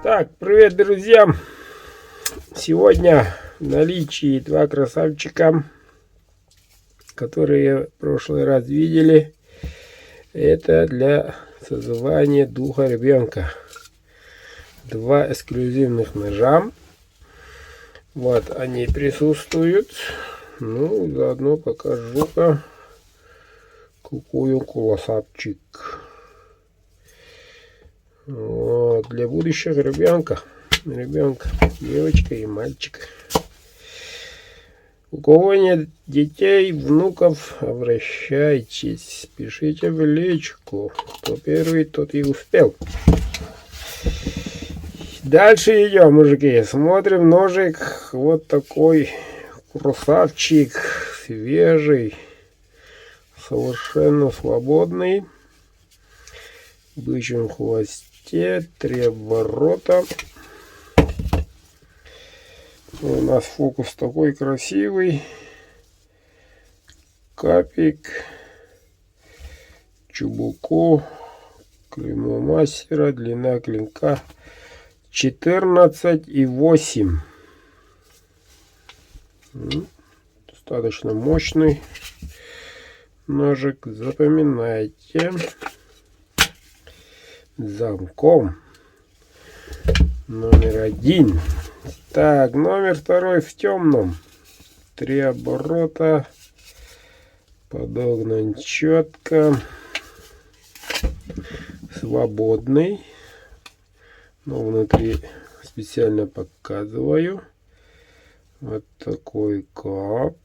Так, привет, друзья! Сегодня в наличии два красавчика, которые в прошлый раз видели. Это для созывания духа ребенка. Два эксклюзивных ножа. Вот они присутствуют. Ну, заодно покажу-ка, какой он красавчик. Вот, для будущего ребенка, девочка и мальчик. У кого нет детей, внуков, обращайтесь, пишите в личку. Кто первый, тот и успел. Дальше идем, мужики. Смотрим ножик. Вот такой красавчик, свежий, совершенно свободный. В бычьем хвосте, 3 оборота. У нас фокус такой красивый. Капик, чубуку, клеймо мастера, длина клинка 14,8. Достаточно мощный ножик. Запоминайте. Замком номер 1. Так, номер 2 в темном. 3 оборота. Подогнан четко. Свободный. Но внутри специально показываю. Вот такой кап.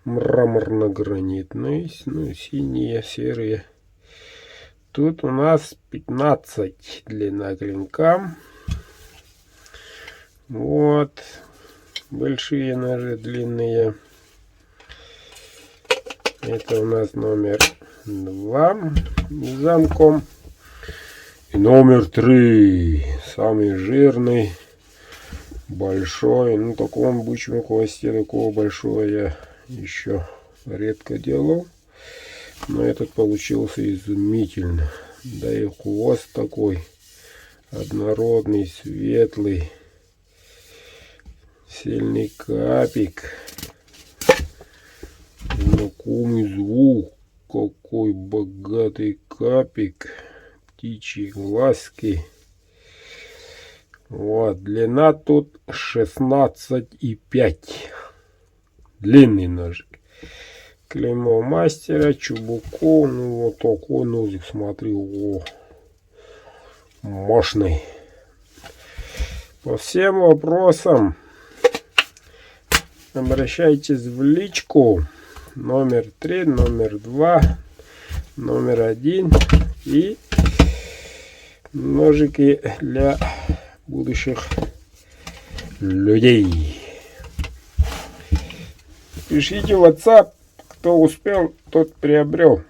Мраморно-гранитный. Ну, синие, серые. Тут у нас 15 длина клинка. Вот. Большие ножи длинные. Это у нас номер 2 с замком. И номер 3. Самый жирный. Большой. Ну, таком бычьем хвосте такого большого я еще редко делал. Но этот получился изумительно. Да и хвост такой однородный, светлый. Сильный капик. Знакомый звук. Какой богатый капик. Птичьи глазки. Вот. Длина тут 16,5. Длинный ножик. Клеймо мастера, чубуку. Ну, вот такой ножик, смотри. О, мощный. По всем вопросам обращайтесь в личку. Номер 3, номер 2, номер 1 и ножики для будущих людей. Пишите в WhatsApp. Кто успел, тот приобрел.